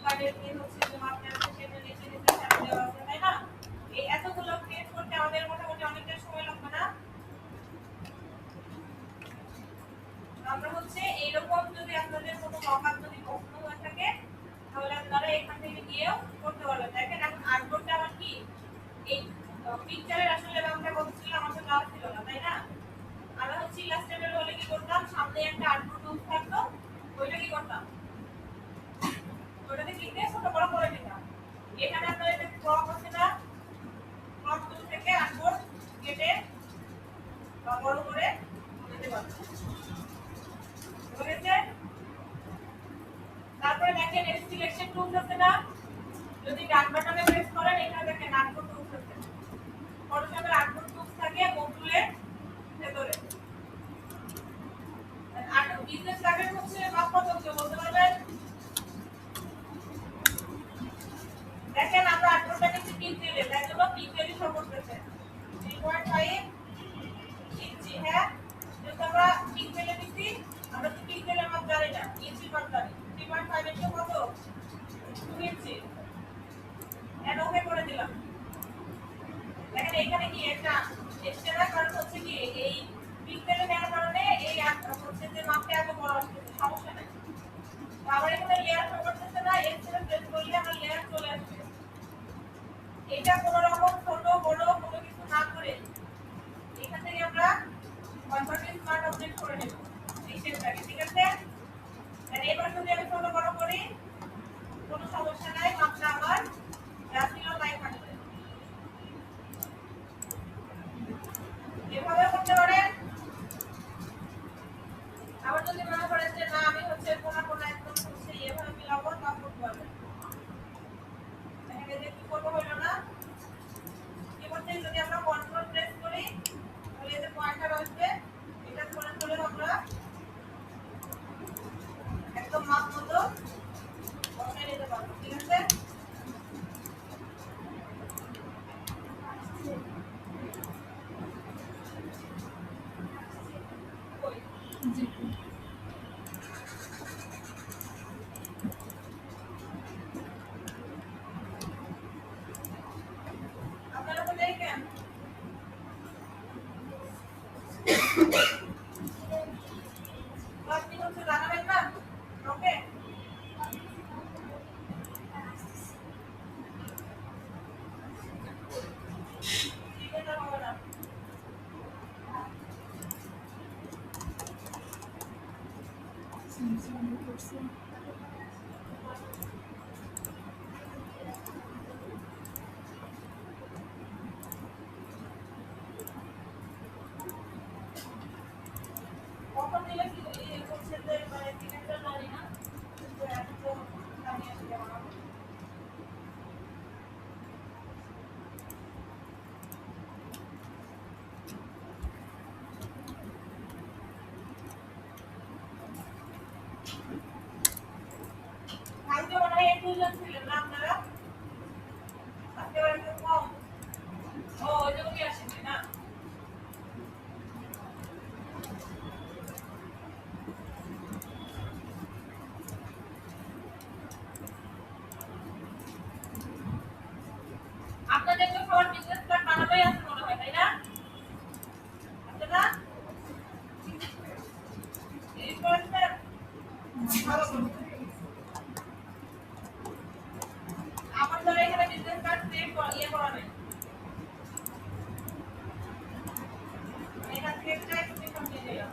কার্ডের যে হচ্ছে যে মাপটা আছে সেটা নিচে নিচে সামনে দেওয়া আছে তাই না? এই এতগুলো ক্রিয়েট করতে আমাদের মোটামুটি অনেকটা সময় লাগবে না? আমরা হচ্ছে এইরকম যদি আপনাদের কোনো মকআপ যদি পছন্দ হয়ে থাকে তাহলে আপনারা এখান থেকে গিয়েও করতে পারবেন। দেখেন এখন আর্টবোর্ডটা আমার কি এই পিকচারের আসলে রংটা কত ছিল আমার তো দেওয়া ছিল না তাই না? আমরা হচ্ছে ইলাস্ট্রেটর হলে কি করতাম সামনে একটা আর্টবোর্ড টুল থাকতো ওইটা কি করতাম ওটাতে ক্লিক দিয়ে ছোট বড় করে দিতাম। এখানে আপনারা এটা ক্রপ আছে না ক্রপ টুল থেকে আর্টবোর্ড কেটে বা বড় করে দিতে পারবেন। বুঝেছে? তারপরে দেখেন এর সিলেকশন টুলস আছে না যদি ডান বাটনে প্রেস করেন এখানে দেখেন আর্টবোর্ড টুলস আছে ফটোশপের আর্টবোর্ড টুলস থাকে মডিউলের ভিতরে আর বিজনেস কার্ডের হচ্ছে মাপ কত কেউ বলতে পারবেন? দেখেন আমরা আর্টবোর্ডটাকে পিক্সেলে তাই জন্য পিক্সেলই শো করতেছে 3.5 ইঞ্চি। হ্যাঁ যদি আমরা পিক্সেলে দিচ্ছি আমরা তো পিক্সেলের মাপ জানি না ইঞ্চি মাপ জানি 3.5 ইঞ্চি কত 2 ইঞ্চি এন্ড ওকে করে দিলাম। দেখেন এখানে কি একটা এক্সট্রা কারণ হচ্ছে কি এই পিক্সেলে দেওয়ার কারণে এই হচ্ছে যে মাপটা এত বড় আসছে সমস্যা নাই। আবার এখানে লেয়ার শো করতেছে না এক্সট্রা প্রেস করলে আমার লেয়ার চলে আসবে। এটা কোনো রকম ছোট বড় কোনো কিছু না করে এখান থেকে আমরা কনভার্টেড স্মার্ট অবজেক্ট করে নেব এই শেপটাকে ঠিক আছে। আর এবার যদি আমি ছোট বড় করি কোনো সমস্যা নাই মাপটা আমার যা ছিল তাই থাকবে। এভাবে করতে পারেন। আবার যদি মনে করেন যে না আমি হচ্ছে কোনা কোনা একদম হচ্ছে এভাবে মিলাবো তা করতে পারবেন। এখানে যে কি করবো হলো না কি করতে যদি আমরা কন্ট্রোল প্রেস করি তাহলে এই যে পয়েন্টার আসবে এটা ধরে ধরে আমরা একদম মাপ মতো বসাই নিতে পারবো ঠিক আছে। আপনারা তো দেখেন আপনি হচ্ছে জানাবেন না ওকে ঠিক আছে হবে না। কখন দিলে কি হচ্ছে যে মানে সিনেমাটা জানি না কিন্তু এখন তো জানি আসলে বানাবো। কালকে মনে হয় 21 জন ছিলেন না আপনারা আজকে আবার একটু কম। ও ওই জন্য কি আসেনি না আপনাদের তো সবার বিজনেস কার্ড বানানোই আছে মনে হয় তাই না আছে না এই কোর্সটা ভালো করছে। আমার ধরে এখানে বিজনেস কার্ড সেভ ইয়ে করা নেই এখান থেকে একটা তুমি কমপ্লিট দিলাম।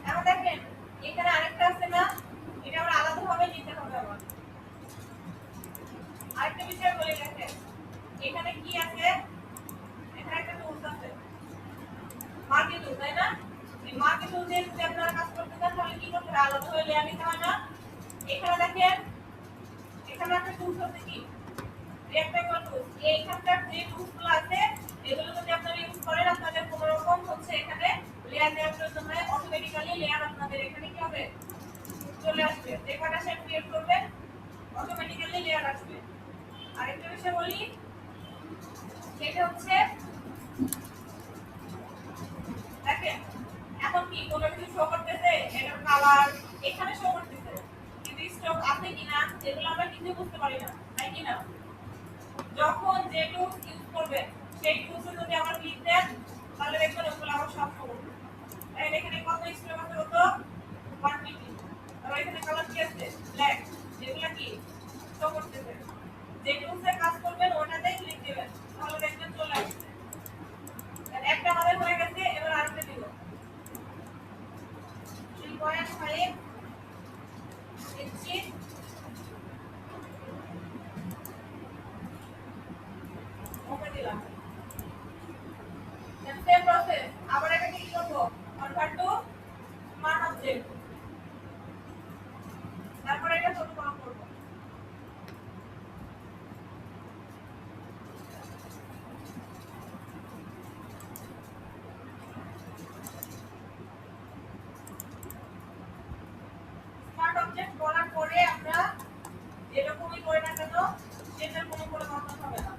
এখন দেখেন এখানে আরেকটা আছে না এটা আমরা আলাদাভাবে নিতে হবে আবার আরেকটা বিষয় বলে দেখেন এখানে কি আছে এখানে একটা টুলস আছে মার্কেট টুল তাই না এই মার্কেট টুল দিয়ে যদি আপনারা কাজ করতে চান তাহলে কি করতে হবে আলাদাভাবে লেয়ার নিতে হয় না। এখানে দেখেন এখানে একটা টুলস হচ্ছে কি রেক্টাঙ্গুলার টুলস। এইখানকার যে টুলসগুলো আছে এগুলো যদি আপনারা ইউজ করেন আপনাদের কোনো রকম হচ্ছে এখানে লেয়ার দেওয়ার প্রয়োজন হয়, অটোমেটিক্যালি লেয়ার আপনাদের এখানে কি হবে চলে আসবে। যে কটা শেপ ক্রিয়েট করবেন অটোমেটিক্যালি লেয়ার আসবে। আরেকটা বিষয় বলি, সেটা হচ্ছে দেখেন এখন কি কোনো কিছু শো করতেছে, এটার কালার এখানে শো করতেছে, কিন্তু স্টক আছে কিনা এগুলো আমরা কিছু বুঝতে পারি না, তাই কিনা? যখন যে টুলস ইউজ করবেন সেই টুলসে যদি আমরা ক্লিক দেন তাহলে দেখবেন ওগুলো আমার সব শো করবে। তাহলে এখানে কত স্টক আছে, কত 150, আর এখানে কালার কি আছে ব্ল্যাক, যেগুলো কি শো করতেছে। যে টুলসে কাজ করবেন ওটাতেই ক্লিক দিবেন, তাহলে দেখবেন চলে আসবে। একটা আমাদের হয়ে গেছে, এবার আরেকটা দিব 3.5 ইঞ্চি ওকে দিলাম। সেম প্রসেস আবার এটাকে কি করব, কনভার্ট টু স্মার্ট অবজেক্ট, তারপর এটা ছোট বড় করব। স্মার্ট অবজেক্ট করার পরে আমরা যেরকমই করে না কেন সেটার কোনো পরিবর্তন হবে না।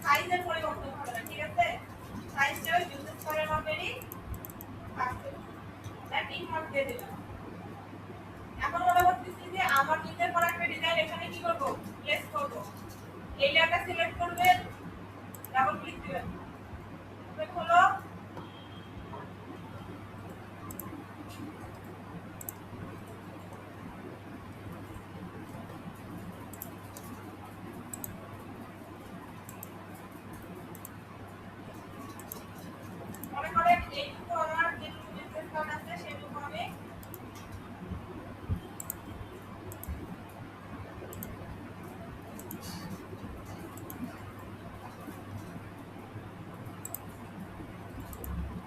সাইজের পরিবর্তন হবে না, ঠিক আছে? সাইজটা ওই ইউজ করার মাপেরই থাকবে। দ্যাট ইনভার্ট দিয়ে দিলাম। এখন মনে করতেছি যে আমার নিজের করা একটা ডিজাইন এখানে কি করব, প্লেস করব। এই লেয়ারটা সিলেক্ট করবেন, ডাবল ক্লিক দিবেন, হলো মনে করেন এইটুকু আমার যেটুকু বিজনেস কার্ড আছে সেটুকু আমি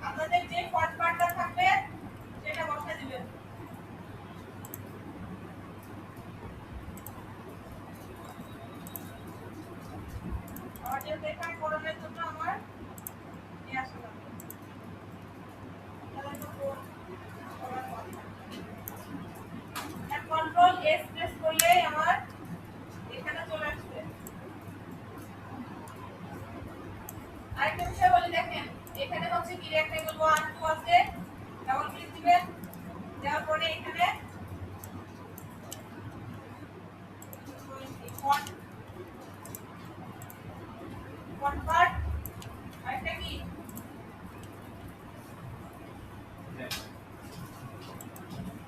আপনাদের যে ফন্ট পার্টটা থাকবে সেটা বসিয়ে দিবেন। আর যে এখানে করণের জন্য আমার নিয়ে আসা লাগবে, তাহলে তো করার কথা। কন্ট্রোল এস প্রেস করলে আমার এখানে চলে আসবে। আরেকটা বিষয় বলি, দেখেন এখানে হচ্ছে কি রেক্টাঙ্গেল 1 2 আছে, ডাবল ক্লিক দিবেন, দেওয়ার পরে এখানে ফন্ট পার্ট আরেকটা কি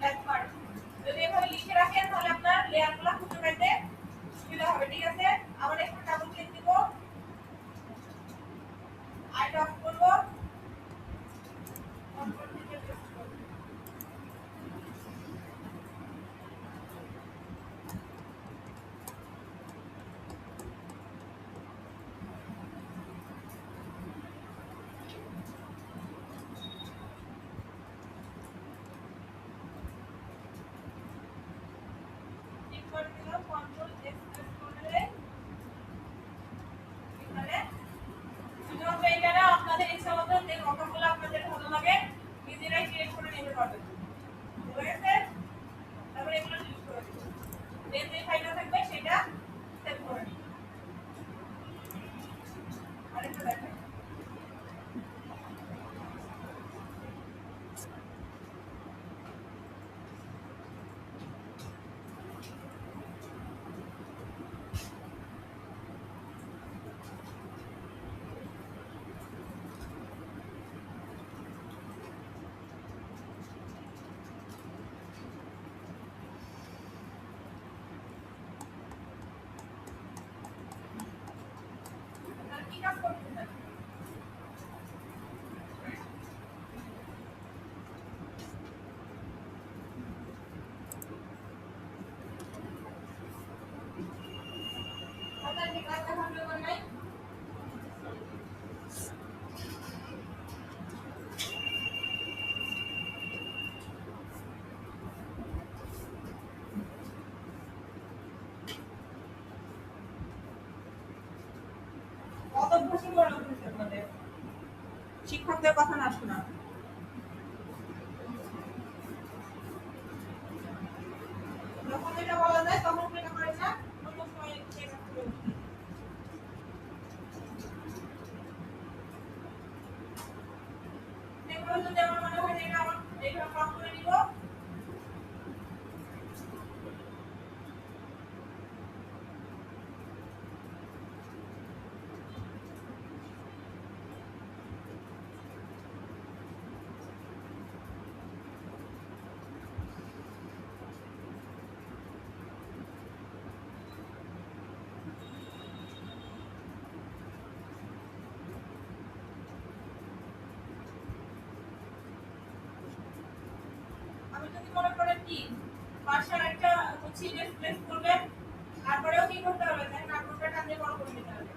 ব্যাক পার্ট। যদি এভাবে লিখে রাখেন তাহলে আপনার লেয়ারগুলো খুঁজে পেতে সুবিধা হবে, ঠিক আছে? আবার এখানে ডাবল ক্লিক দিব, আইটা অফ করব, কন্ট্রোল থেকে পেস্ট করব। ঠিক করে দিলাম, কন্ট্রোল এস প্রেস করলে এখানে শুধুমাত্র এইটা আপনাদের ইচ্ছা মতো যে রকমগুলো আপনাদের ভালো লাগে নিজেরাই ক্রিয়েট করে নিতে পারবেন, ঠিক আছে? তারপরে এগুলো ডিলিট করে দিবেন, যে ফাইলটা থাকবে সেটা সেভ করে নিন। আরেকটা দেখেন অভ্যাসই করে ফেলছে আপনাদের শিক্ষকদের কথা না শোনা। যখন যেটা বলা যায় তখন সেটা করে না, অন্য সময় সেটা করে উঠি। এগুলো যদি আমার মনে হয় যে এটা আমার এটা কম করে নিব, আমি যদি মনে করেন কি পাশের একটা হচ্ছে প্লেস করবেন, তারপরেও কি করতে হবে দেখেন নাটকটা টান দিয়ে বড় করে নিতে হবে।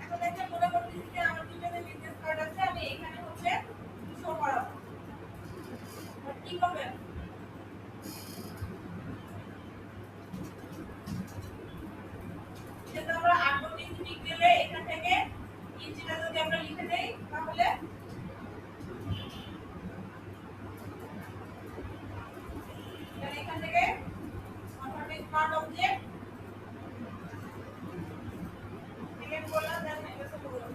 এখন দেখেন মনে করতেছি যে আমার দুইটাতে বিজনেস কার্ড আছে, আমি এখানে হচ্ছে শো করাবো। কি করবেন, যেটা আমরা 38 ঠিক দিলে এখান থেকে ইঞ্চিটা যদি আমরা লিখে দেই তাহলে এখান থেকে অটোমেটিক স্মার্ট অবজেক্ট সিলেক্ট করলাম, দেন এটা শুরু করলাম।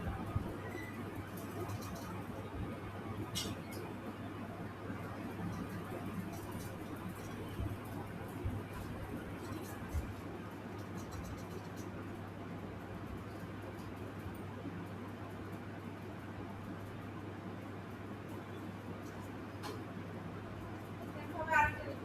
এরপরে আরেকটা লিখব।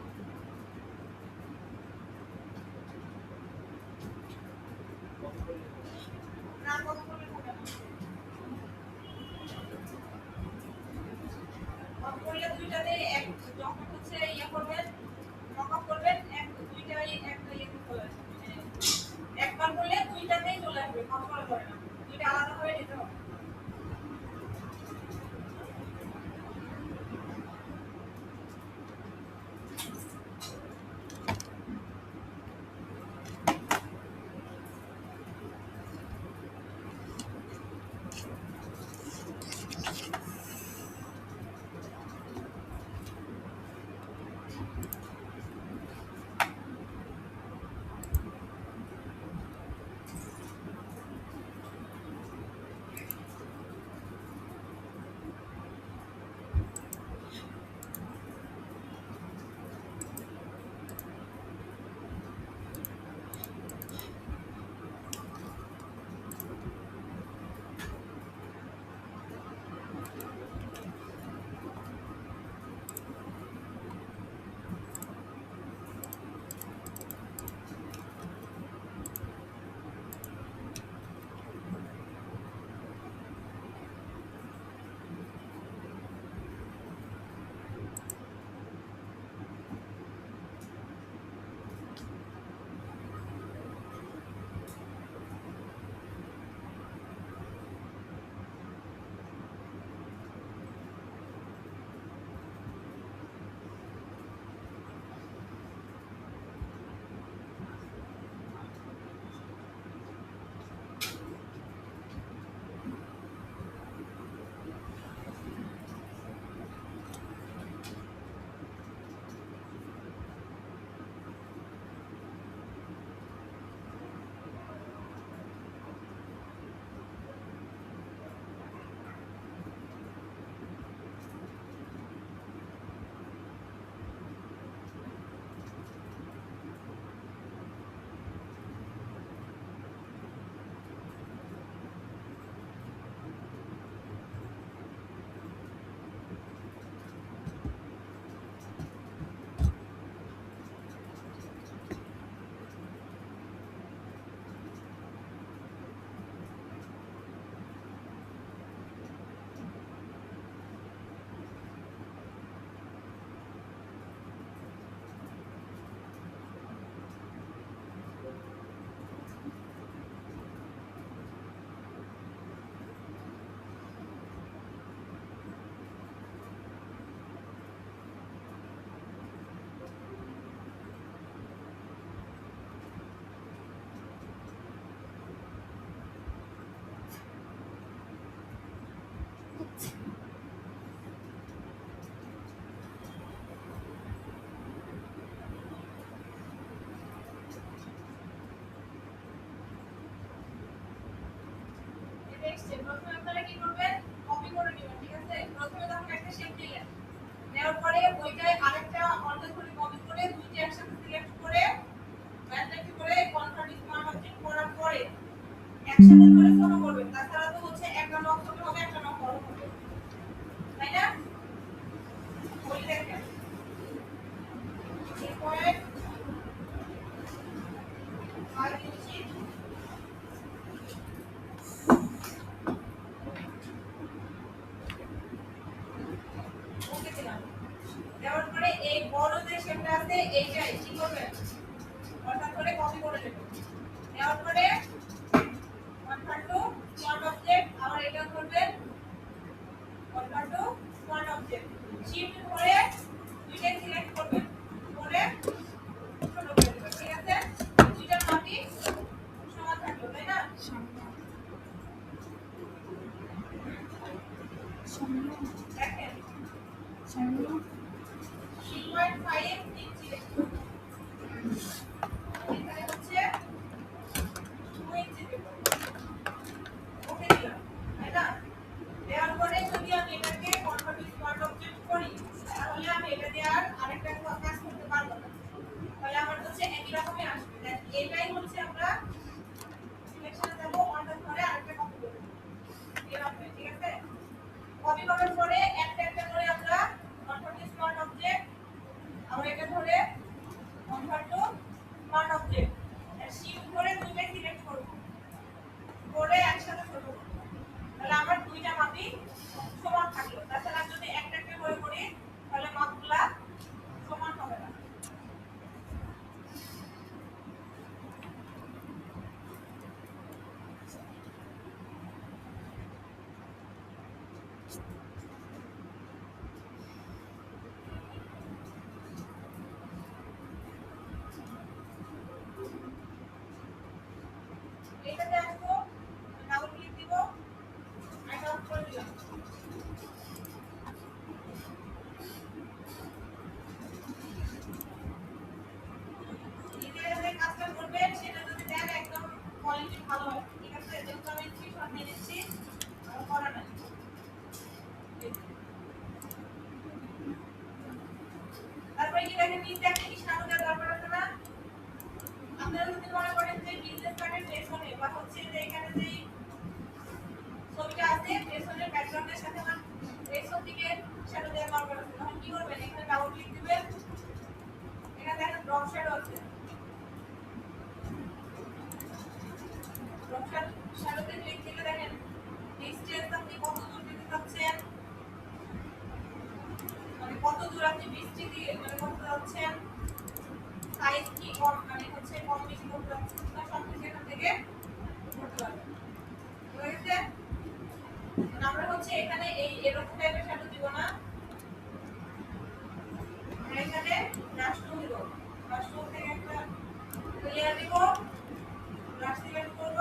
এসেছে প্রথমে আপনারা কি করবেন কপি করে নেবেন ঠিক আছে প্রথমে তখন একটা শেপ দিলেন নেওয়ার পরে ওইটাই আরেকটা অর্ধেক করে কপি করে দুইটা একসাথে সিলেক্ট করে ব্যান্ডেড করে কনভার্ট স্মার্ট অবজেক্ট করার পরে একসাথে করে ছোট করবেন তাছাড়া তো হচ্ছে একটা নক ছোট হবে একটা নক বড় হবে তাই না ওই দেখেন এরপরে 5 ইঞ্চি ওকে দিলাম দেওয়ার পরে এই বড় যে শেপটা আছে এইটাই কি করবেন অর্থাৎ করে কপি করে নেবেন নেওয়ার পরে কনভার্ট টু স্মার্ট অবজেক্ট আবার এটা করবেন convert to smart object shift করে দুইটা সিলেক্ট করবেন করে ছোট করে দেবেন ঠিক আছে দুইটার মাপই সমান থাকলো তাই না দেখেন 3.5 ইঞ্চি এখানে হচ্ছে 2 ইঞ্চি দেব ওকে দিলাম তাই না দেওয়ার পরে যদি আমি এটাকে কনভার্ট স্মার্ট অবজেক্ট করি তাহলে আমি এটা দিয়ে আর আরেকটা কাজ করতে পারবো না তাহলে আমার হচ্ছে একই রকমই আসবে দেন এটাই হচ্ছে আমরা সিলেকশনে যাব অর্ডার করে আরেকটা কপি করব এরকম ঠিক আছে কপি করার পরে একটা একটা করে আমরা কনভার্ট স্মার্ট অবজেক্ট আবার এটা ধরে কনভার্ট টু স্মার্ট অবজেক্ট আর শিফট করে দুইটাই সিলেক্ট করব করে একসাথে ছোট করব তাহলে আমার দুইটা মাপই সমান থাকলো তাছাড়া যদি একটা একটা করে করি তাহলে মাপগুলা সমান হবে না এটাতে আসবো ডাবল ক্লিক দিব এটা অফ করে দিলাম যে কাজটা করবেন সেটা যদি দেন একদম কোয়ালিটি ভালো হয় ঠিক আছে যেহেতু আমি স্ক্রিনশট নিয়ে নিচ্ছি আর করা নাই তারপরে কি দেখেন নিচে একটা কি সামনে দরকার আছে না আপনারা যদি মনে করেন যে বিজনেস কার্ডের পেছনে বা হচ্ছে যে এখানে যে ছবিটা আছে পেছনের ব্যাকগ্রাউন্ডের সাথে আমার পেছন দিকে শ্যাডো দেওয়ার দরকার আছে তখন কি করবেন এখানে ডাবল ক্লিক দিবেন এখানে দেখেন ড্রপ শ্যাডো আছে ড্রপ শ্যাডোতে ক্লিক দিলে দেখেন ডিসটেন্স আপনি কত দূর দিতে চাচ্ছেন মানে কত দূর আপনি বৃষ্টি দিয়ে মানে করতে যাচ্ছেন সাইজ কি কম মানে হচ্ছে কম বেশি করতে যাচ্ছেন না সব কিছু এখান থেকে করতে পারবেন বুঝা গেছে আমরা হচ্ছে এখানে এই এরকম টাইপের শ্যাডো দিব না আমরা এখানে ব্রাশ টুল দিব ব্রাশ টুল থেকে একটা লেয়ার দিব ব্রাশ সিলেক্ট করব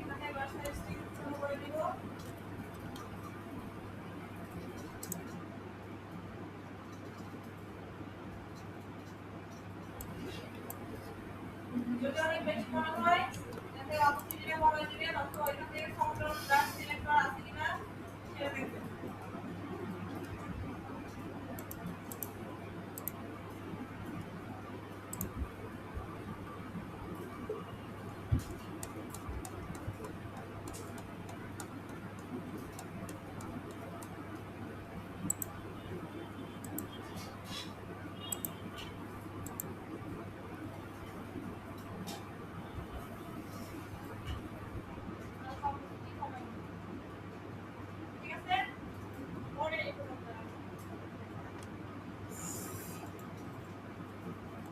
এখানে ব্রাশ স্টিক শুরু করে দিব যদি অনেক বেশি মনে হয়